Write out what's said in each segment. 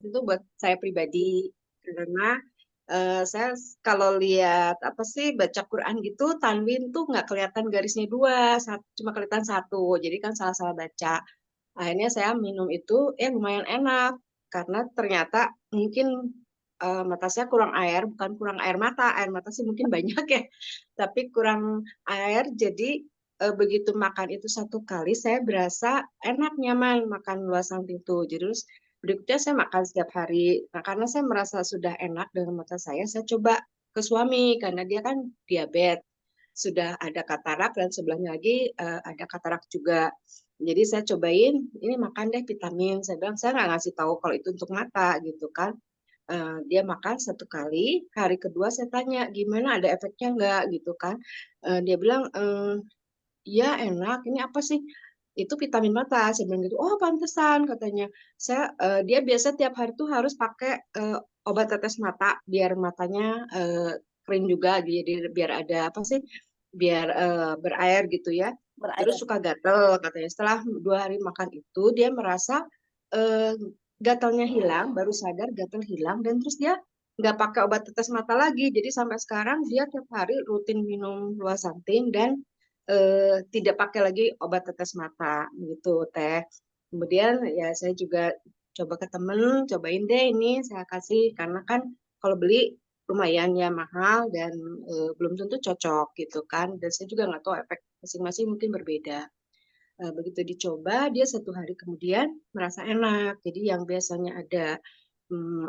itu buat saya pribadi karena saya kalau lihat apa sih baca Quran gitu tanwin tuh nggak kelihatan garisnya dua, cuma kelihatan satu. Jadi kan salah-salah baca. Akhirnya saya minum itu lumayan enak karena ternyata mungkin mata saya kurang air, bukan kurang air mata sih mungkin banyak ya, tapi kurang air. Jadi begitu makan itu satu kali saya berasa enak nyaman makan luasan itu. Jadi terus berikutnya saya makan setiap hari. Nah, karena saya merasa sudah enak dengan mata saya coba ke suami karena dia kan diabetes, sudah ada katarak dan sebelahnya lagi ada katarak juga. Jadi saya cobain, ini makan deh vitamin. Saya bilang, saya nggak ngasih tahu kalau itu untuk mata gitu kan. Dia makan satu kali, hari kedua saya tanya, gimana ada efeknya nggak gitu kan. Dia bilang, iya enak, ini apa sih? Itu vitamin mata. Saya bilang gitu, oh pantesan katanya. Dia biasa tiap hari tuh harus pakai obat tetes mata, biar matanya kering juga, jadi biar ada apa sih, biar berair gitu ya. Terus berair. suka gatel katanya. Setelah 2 hari makan itu, dia merasa eh, gatalnya hilang, baru sadar gatal hilang, dan terus dia nggak pakai obat tetes mata lagi. Jadi sampai sekarang dia tiap hari rutin minum luasantin dan tidak pakai lagi obat tetes mata gitu Teh. Kemudian ya saya juga coba ke temen, cobain deh ini saya kasih karena kan kalau beli lumayan ya mahal dan belum tentu cocok gitu kan. Dan saya juga nggak tahu efek masing-masing mungkin berbeda. Begitu dicoba dia satu hari kemudian merasa enak. Jadi yang biasanya ada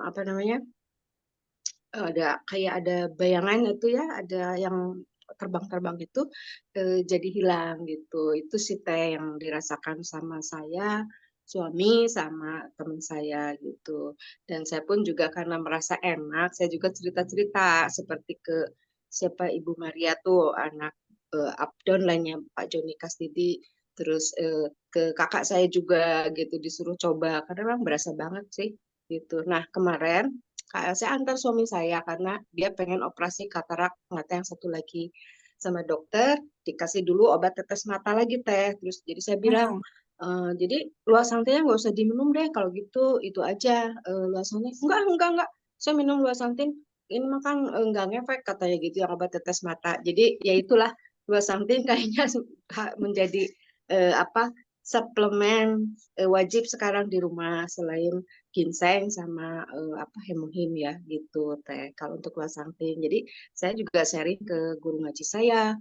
apa namanya, kayak ada bayangan itu ya, ada yang terbang-terbang itu jadi hilang gitu. Itu sih Teh yang dirasakan sama saya, suami sama teman saya gitu. Dan saya pun juga karena merasa enak, saya juga cerita-cerita seperti ke siapa Ibu Maria tuh anak Abdon lainnya Pak Joni Kasdidi, terus ke kakak saya juga gitu disuruh coba karena memang berasa banget sih gitu. Nah kemarin saya antar suami saya karena dia pengen operasi katarak mata yang satu lagi sama dokter, dikasih dulu obat tetes mata lagi Teh. Terus jadi saya bilang, Hmm. jadi luasantinya nggak usah diminum deh kalau gitu, itu aja luasannya. Enggak, saya minum luasantin, ini makan nggak ngefek katanya gitu yang obat tetes mata. Jadi ya itulah luasantin kayaknya menjadi apa, suplemen wajib sekarang di rumah selain ginseng sama apa hemohim ya gitu Teh. Kalau untuk luasantin. Jadi saya juga sharing ke guru ngaji saya,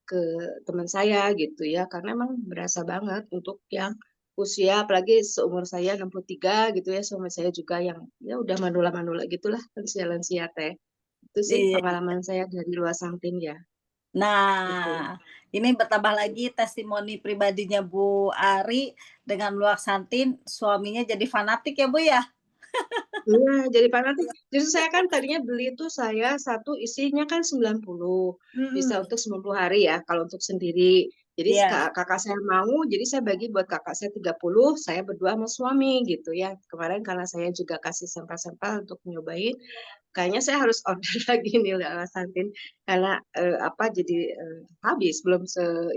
ke teman saya gitu ya, karena emang berasa banget untuk yang usia apalagi seumur saya 63 gitu ya, suami saya juga yang ya udah manula-manula gitulah, lansia-lansia Teh. Itu sih Iya. pengalaman saya dari luasantin ya, gitu. Nah, ini bertambah lagi testimoni pribadinya Bu Ari dengan luaksantin, suaminya jadi fanatik ya Bu ya? Iya, jadi fanatik. Justru saya kan tadinya beli itu saya satu isinya kan 90, bisa Mhm, untuk 90 hari ya kalau untuk sendiri. Jadi iya. kakak saya mau, jadi saya bagi buat kakak saya 30, saya berdua sama suami gitu ya. Kemarin karena saya juga kasih sampel-sampel untuk nyobain, kayaknya saya harus order lagi nih Santin karena apa jadi habis belum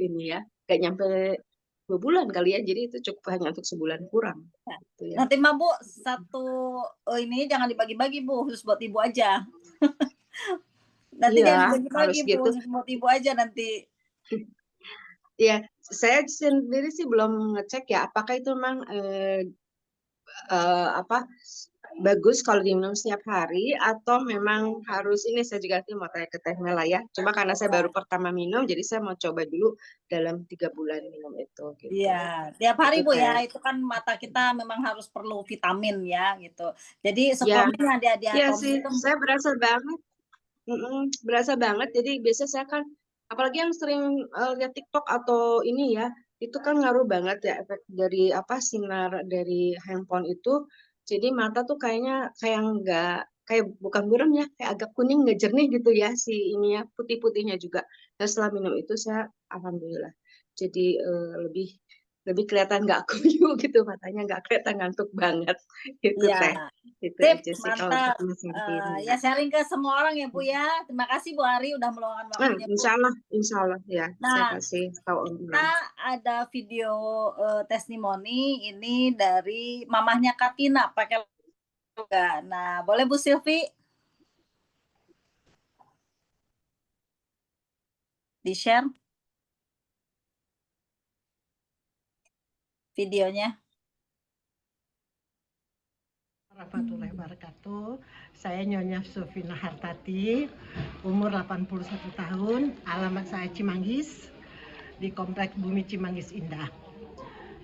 ini ya, gak nyampe 2 bulan kali ya. Jadi itu cukup hanya untuk sebulan kurang Nah, gitu ya. nanti mah Bu, satu ini jangan dibagi-bagi Bu, khusus buat Ibu aja. Nanti Iya, jangan harus dibagi-bagi Bu, gitu. khusus buat Ibu aja nanti. Ya, saya sendiri sih belum ngecek ya, apakah itu memang apa bagus kalau diminum setiap hari atau memang harus ini. Saya juga nanti mau tanya ke Teh Mela ya. Cuma karena saya baru pertama minum, jadi saya mau coba dulu dalam 3 bulan minum itu Iya, gitu. tiap hari Itu Bu ya, Teh. itu kan mata kita memang harus perlu vitamin ya gitu. Jadi Ya, suplemen yang ada di iya Atomi sih, itu saya berasa banget. Berasa banget. Jadi biasanya saya kan, apalagi yang sering lihat TikTok atau ini ya, itu kan ngaruh banget ya efek dari apa sinar dari handphone itu. Jadi mata tuh kayaknya kayak nggak, kayak bukan buram ya, kayak agak kuning nggak jernih gitu ya si ini ya, putih-putihnya juga. Nah setelah minum itu saya alhamdulillah. Jadi lebih lebih kelihatan nggak kuyup gitu matanya, nggak kelihatan ngantuk banget gitu iya. Teh. Itu Sip, aja sih kalau untuk mantap. mesin Ya ya. sharing ke semua orang ya Bu ya. Terima kasih Bu Ari udah meluangkan Nah, waktunya Bu. insya Allah ya, saya Nah, kasih tahu kita orang. ada video testimoni ini dari mamahnya Katina pakai juga. Nah, boleh Bu Silvi di-share videonya. Warahmatullahi wabarakatuh. Saya Nyonya Sufina Hartati, umur 81 tahun, alamat saya Cimanggis, di Komplek Bumi Cimanggis Indah.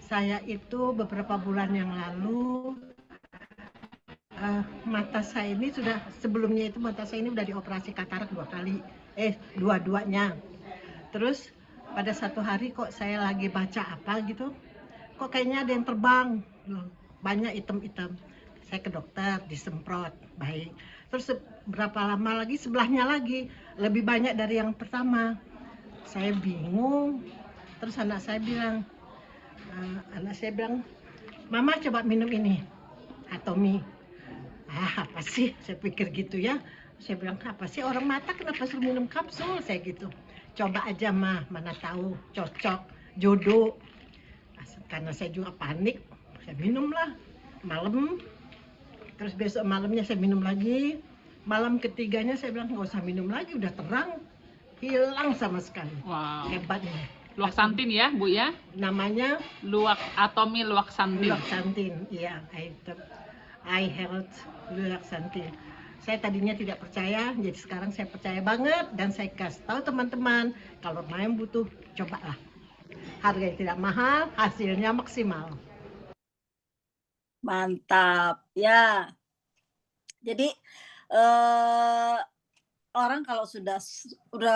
Saya itu beberapa bulan yang lalu, mata saya ini sudah, sebelumnya itu mata saya ini udah dioperasi katarak 2 kali, dua-duanya. Terus pada satu hari kok saya lagi baca apa gitu, kok kayaknya ada yang terbang, banyak item-item. Saya ke dokter, disemprot, baik. Terus berapa lama lagi sebelahnya lagi, lebih banyak dari yang pertama. Saya bingung. Terus anak saya bilang, Mama coba minum ini, Atomi. Apa sih? Saya pikir gitu ya. Saya bilang, apa sih orang mata kenapa suruh minum kapsul? Saya gitu. Coba aja mah, mana tahu cocok, jodoh. Karena saya juga panik, saya minumlah malam. Terus besok malamnya saya minum lagi. Malam ketiganya saya bilang nggak usah minum lagi, udah terang, hilang sama sekali. Wow. Hebat nih. Luaksantin ya, Bu ya? Namanya Atomi Luaksantin. Luaksantin, iya. I health Luaksantin. Saya tadinya tidak percaya, jadi sekarang saya percaya banget dan saya kasih tahu teman-teman kalau mau butuh, cobalah. Harganya tidak mahal, hasilnya maksimal. Mantap, ya. Jadi orang kalau sudah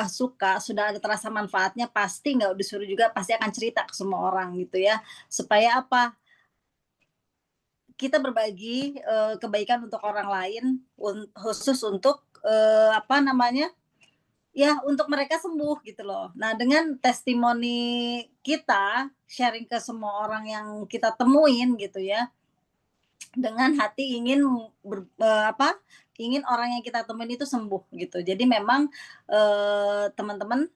suka, sudah ada terasa manfaatnya, pasti nggak disuruh juga, pasti akan cerita ke semua orang gitu ya. Supaya apa? Kita berbagi kebaikan untuk orang lain, khusus untuk apa namanya? Ya, untuk mereka sembuh gitu loh. Nah, dengan testimoni kita sharing ke semua orang yang kita temuin gitu ya, dengan hati ingin ingin orang yang kita temuin itu sembuh gitu. Jadi memang teman-teman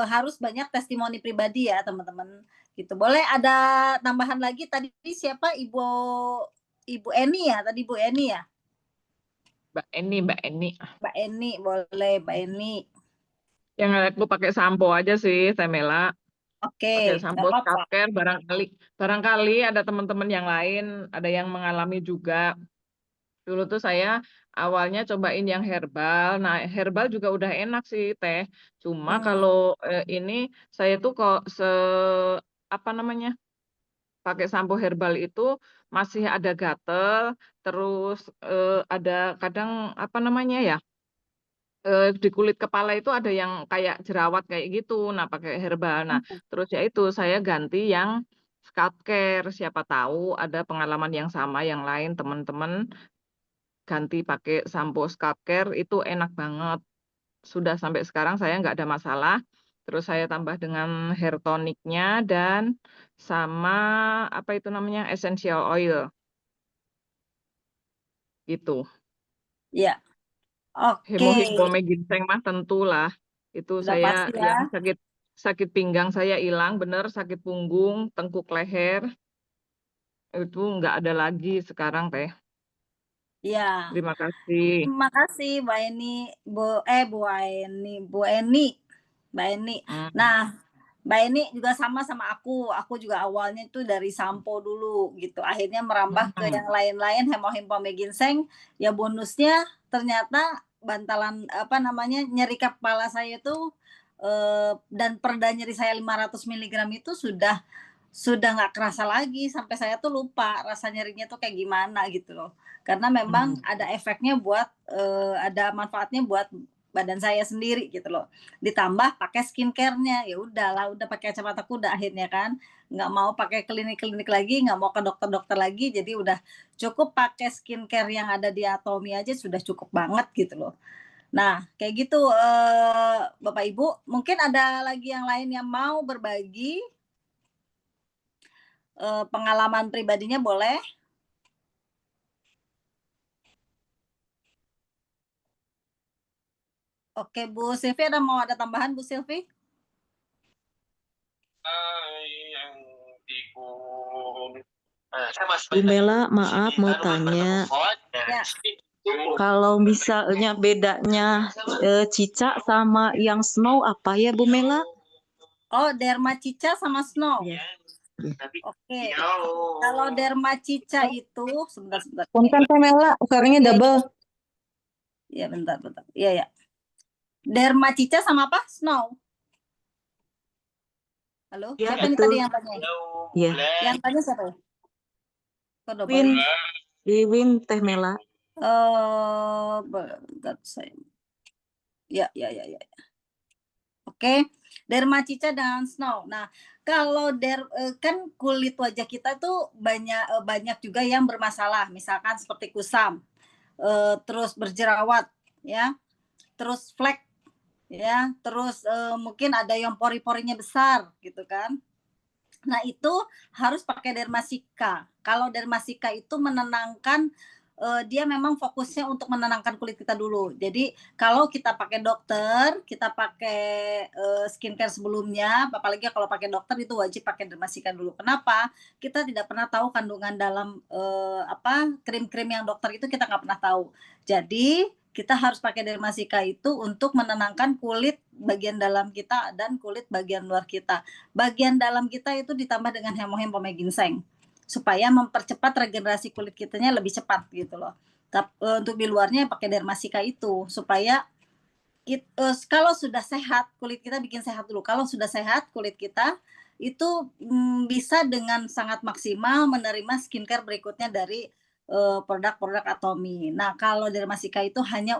harus banyak testimoni pribadi ya teman-teman gitu. Boleh ada tambahan lagi tadi siapa Ibu Eni ya? Tadi Bu Eni ya? Mbak Eni. Mbak Eni, boleh Mbak Eni. Yang aku pakai sampo aja sih, Temela. Pakai Oke, nggak sampo apa-apa. skincare, barangkali ada teman-teman yang lain, ada yang mengalami juga. Dulu tuh saya awalnya cobain yang herbal. Nah, herbal juga udah enak sih, Teh. Cuma kalau ini saya tuh kok apa namanya? Pakai sampo herbal itu masih ada gatel, terus ada kadang apa namanya ya? Di kulit kepala itu ada yang kayak jerawat kayak gitu. Nah, pakai herbal. Nah, terus ya itu saya ganti yang scalp care. Siapa tahu ada pengalaman yang sama yang lain teman-teman ganti pakai sampo scalp care itu enak banget. Sudah sampai sekarang saya nggak ada masalah. Terus saya tambah dengan hair toniknya dan sama apa itu namanya essential oil gitu. Iya. Oke, Hemo ginseng mah tentulah. Itu sudah saya pasti ya. yang sakit pinggang saya hilang, bener sakit punggung, tengkuk leher itu nggak ada lagi sekarang Teh. Iya. Terima kasih. Terima kasih Mbak Eni, Bu Eni, Mbak Eni. Hmm. Nah, Mbak Eni juga sama aku juga awalnya itu dari sampo dulu gitu, akhirnya merambah ke yang lain-lain, hemo ginseng, ya bonusnya ternyata bantalan, apa namanya, nyeri kepala saya tuh, dan pereda nyeri saya 500 miligram itu sudah nggak kerasa lagi, sampai saya tuh lupa rasa nyerinya tuh kayak gimana gitu loh. Karena memang ada efeknya buat, ada manfaatnya buat badan saya sendiri gitu loh. Ditambah pakai skincare-nya, ya udahlah, udah pakai kacamata kuda akhirnya kan. Nggak mau pakai klinik-klinik lagi, nggak mau ke dokter-dokter lagi, jadi udah cukup pakai skincare yang ada di Atomi aja sudah cukup banget gitu loh. Nah, kayak gitu, Bapak Ibu, mungkin ada lagi yang lain yang mau berbagi pengalaman pribadinya boleh? Oke, Bu Silvi ada tambahan Bu Silvi? Hai yang tikung Bu Mela, maaf mau tanya. Ya. Kalau misalnya bedanya cicak sama yang snow apa ya Bu Mela? Oh, dermacica sama snow. Ya. Oke. Kalau dermacica itu sebentar. Konten Teh Mela, ukarnya double. Ya, bentar. Iya, ya. Dermacica sama apa? Snow. Halo, Ya, siapa nih betul. tadi yang tanya? Iya. Yang tanya siapa ya? Kok double? Win, Wiwin Teh Mela. Bentar saya. Ya. Oke, dermacica dengan snow. Nah, kalau kan kulit wajah kita tuh banyak juga yang bermasalah, misalkan seperti kusam, terus berjerawat, ya, terus flek, ya, terus mungkin ada yang pori-porinya besar, gitu kan. Nah, itu harus pakai dermasika. Kalau dermasika itu menenangkan, dia memang fokusnya untuk menenangkan kulit kita dulu. Jadi kalau kita pakai dokter, kita pakai skincare sebelumnya, apalagi kalau pakai dokter itu wajib pakai dermasika dulu. Kenapa? Kita tidak pernah tahu kandungan dalam krim-krim yang dokter itu kita nggak pernah tahu. Jadi kita harus pakai dermasika itu untuk menenangkan kulit bagian dalam kita dan kulit bagian luar kita. Bagian dalam kita itu ditambah dengan hemohim-pome ginseng supaya mempercepat regenerasi kulit kitanya lebih cepat gitu loh. Untuk di luarnya pakai dermasika itu supaya kalau sudah sehat kulit kita bikin sehat dulu. Kalau sudah sehat kulit kita itu bisa dengan sangat maksimal menerima skincare berikutnya dari produk-produk Atomy. Nah, kalau dermasika itu hanya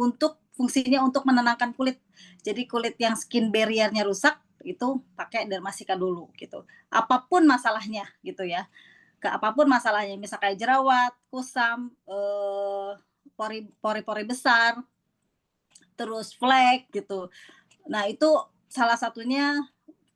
untuk fungsinya untuk menenangkan kulit. Jadi kulit yang skin barrier-nya rusak itu pakai dermasika dulu gitu. Apapun masalahnya gitu ya. Apapun masalahnya, misal kayak jerawat, kusam, pori-pori besar, terus flek gitu. Nah, itu salah satunya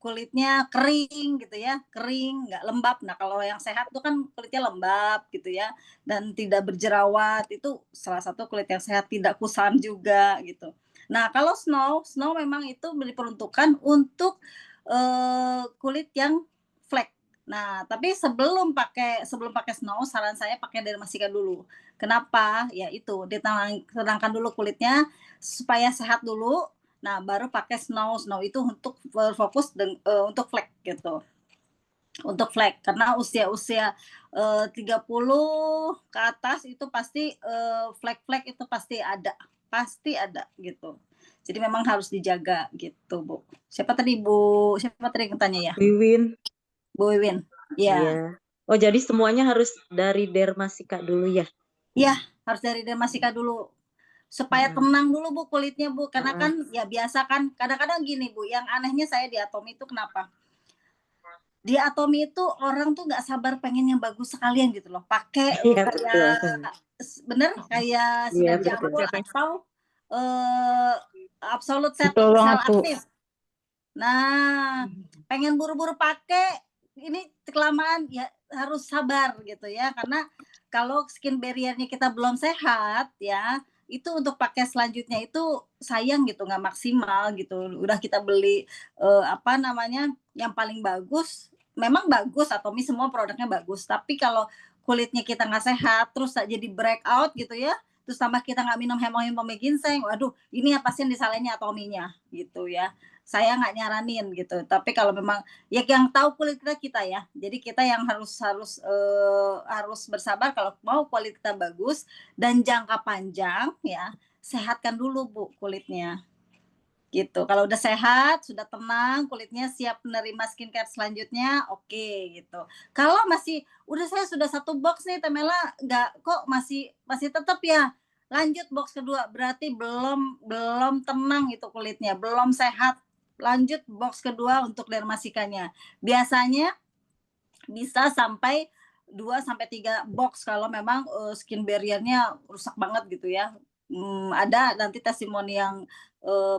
kulitnya kering gitu ya, kering, nggak lembab. Nah, kalau yang sehat tuh kan kulitnya lembab gitu ya, dan tidak berjerawat, itu salah satu kulit yang sehat, tidak kusam juga gitu. Nah, kalau snow memang itu diperuntukkan untuk kulit yang flek. Nah, tapi sebelum pakai snow, saran saya pakai dermasika dulu. Kenapa? Ya itu, ditenangkan dulu kulitnya supaya sehat dulu. Nah, baru pakai snow itu untuk berfokus untuk flek gitu. Untuk flek karena usia 30 ke atas itu pasti flek-flek itu pasti ada gitu. Jadi memang harus dijaga gitu, Bu. Siapa tadi yang tanya ya? Wiwin. Bu Wiwin. Ya. Iya. Oh, jadi semuanya harus dari dermasika dulu ya? Iya, harus dari dermasika dulu. Supaya tenang dulu Bu kulitnya Bu, karena kan ya biasa kan kadang-kadang gini Bu, yang anehnya saya di Atomy itu kenapa? Di Atomy itu orang tuh nggak sabar pengen yang bagus sekalian gitu loh, pakai kayak bener kayak sinergi ampul atau absolute cell active. Nah, pengen buru-buru pakai ini kelamaan ya harus sabar gitu ya, karena kalau skin barrier-nya kita belum sehat ya, itu untuk pakai selanjutnya itu sayang gitu, nggak maksimal gitu. Udah kita beli yang paling bagus, memang bagus Atomy semua produknya bagus, tapi kalau kulitnya kita nggak sehat, terus jadi breakout gitu ya, terus tambah kita nggak minum hemohim-pome ginseng, waduh ini apa sih yang disalahinnya Atomy-nya gitu ya. Saya nggak nyaranin gitu. Tapi kalau memang ya yang tahu kulit kita ya. Jadi kita yang harus bersabar kalau mau kulit kita bagus dan jangka panjang ya, sehatkan dulu Bu kulitnya. Gitu. Kalau udah sehat, sudah tenang, kulitnya siap menerima skincare selanjutnya, oke gitu. Kalau saya sudah 1 box nih Temela, nggak kok masih tetap ya. Lanjut box kedua, berarti belum tenang itu kulitnya, belum sehat. Lanjut box kedua untuk dermasikanya. Biasanya bisa sampai 2-3 box kalau memang skin barrier-nya rusak banget gitu ya. Ada nanti testimoni yang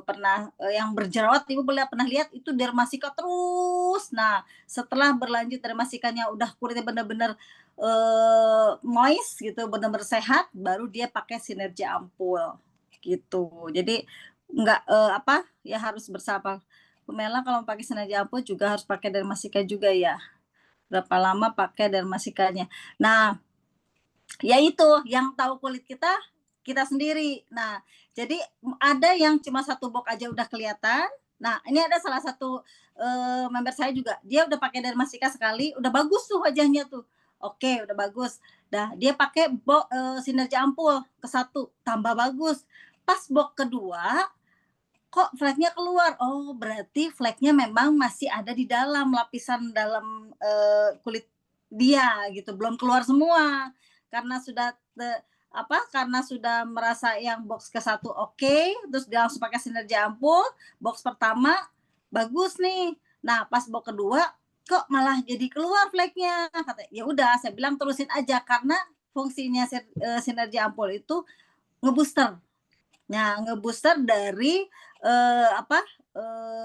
pernah yang berjerawat, Ibu pernah lihat itu dermasika terus. Nah, setelah berlanjut dermasikanya udah kulitnya benar-benar moist gitu, benar-benar sehat, baru dia pakai sinergi ampul gitu. Jadi nggak ya harus bersabar. Bu Mela kalau pakai sinergi ampul juga harus pakai dermasika juga ya. Berapa lama pakai dermasikanya. Nah, ya itu yang tahu kulit kita sendiri. Nah, jadi ada yang cuma 1 box aja udah kelihatan. Nah, ini ada salah satu member saya juga. Dia udah pakai dermasika sekali, udah bagus tuh wajahnya tuh. Oke, udah bagus. Nah, dia pakai Sinergi Ampul ke 1, tambah bagus. Pas box kedua, kok fleknya keluar. Oh, berarti fleknya memang masih ada di dalam lapisan dalam kulit dia gitu, belum keluar semua. Karena sudah karena sudah merasa yang box ke 1 oke, terus dia langsung pakai Sinergi Ampul, box pertama bagus nih. Nah, pas box kedua kok malah jadi keluar fleknya. Kata, ya udah, saya bilang terusin aja karena fungsinya Sinergi Ampul itu ngebooster. Nah, ngebooster dari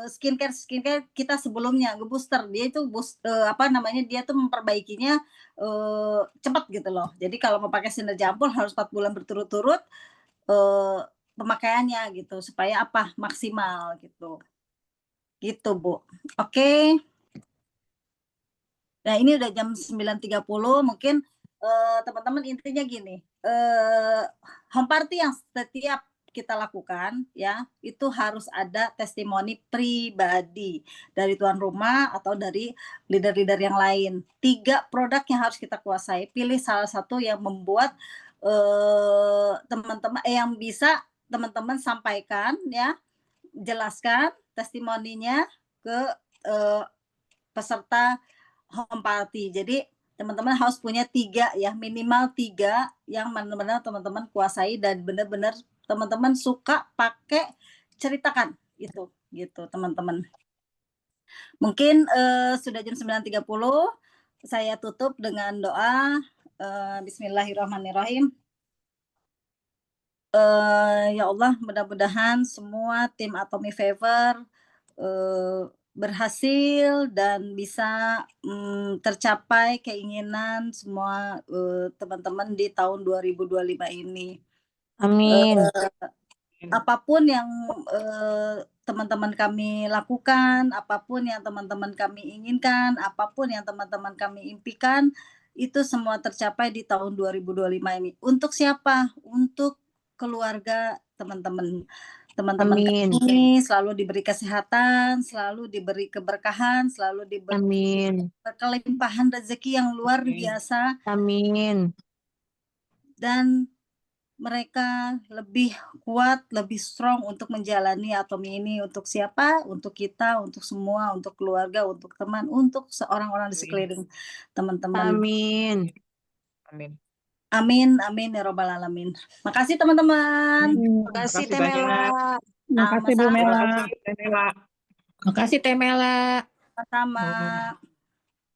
skincare kita sebelumnya ngebooster. Dia itu dia tuh memperbaikinya cepat gitu loh. Jadi kalau mau pakai Sinergi Ampul harus 4 bulan berturut-turut pemakaiannya gitu supaya maksimal gitu. Gitu, Bu. Oke. Nah, ini udah jam 9.30 mungkin teman-teman intinya gini, home party yang setiap kita lakukan ya, itu harus ada testimoni pribadi dari tuan rumah atau dari leader-leader yang lain. 3 produk yang harus kita kuasai, pilih salah satu yang membuat yang bisa teman-teman sampaikan ya, jelaskan testimoninya ke peserta home party. Jadi teman-teman harus punya 3 ya, minimal 3 yang benar-benar teman-teman kuasai dan benar-benar teman-teman suka pakai, ceritakan itu, gitu teman-teman. Mungkin sudah jam 9.30, saya tutup dengan doa. Bismillahirrahmanirrahim. Ya Allah, mudah-mudahan semua tim Atomy Fever berhasil dan bisa tercapai keinginan semua teman-teman di tahun 2025 ini. Amin. Apapun yang teman-teman kami lakukan, apapun yang teman-teman kami inginkan, apapun yang teman-teman kami impikan, itu semua tercapai di tahun 2025 ini. Untuk siapa? Untuk keluarga teman-teman. Teman-teman kami selalu diberi kesehatan, selalu diberi keberkahan, selalu diberi kelimpahan rezeki yang luar biasa. Amin. Dan mereka lebih kuat, lebih strong untuk menjalani Atomy ini. Untuk siapa? Untuk kita, untuk semua, untuk keluarga, untuk teman, untuk orang-orang di sekeliling teman-teman. Amin. Amin. Amin, amin ya robbal alamin. Makasih teman-teman. Makasih Teh Mela. Makasih Bu Mela. Makasih, Teh Mela. Makasih Teh Mela. Sama-sama.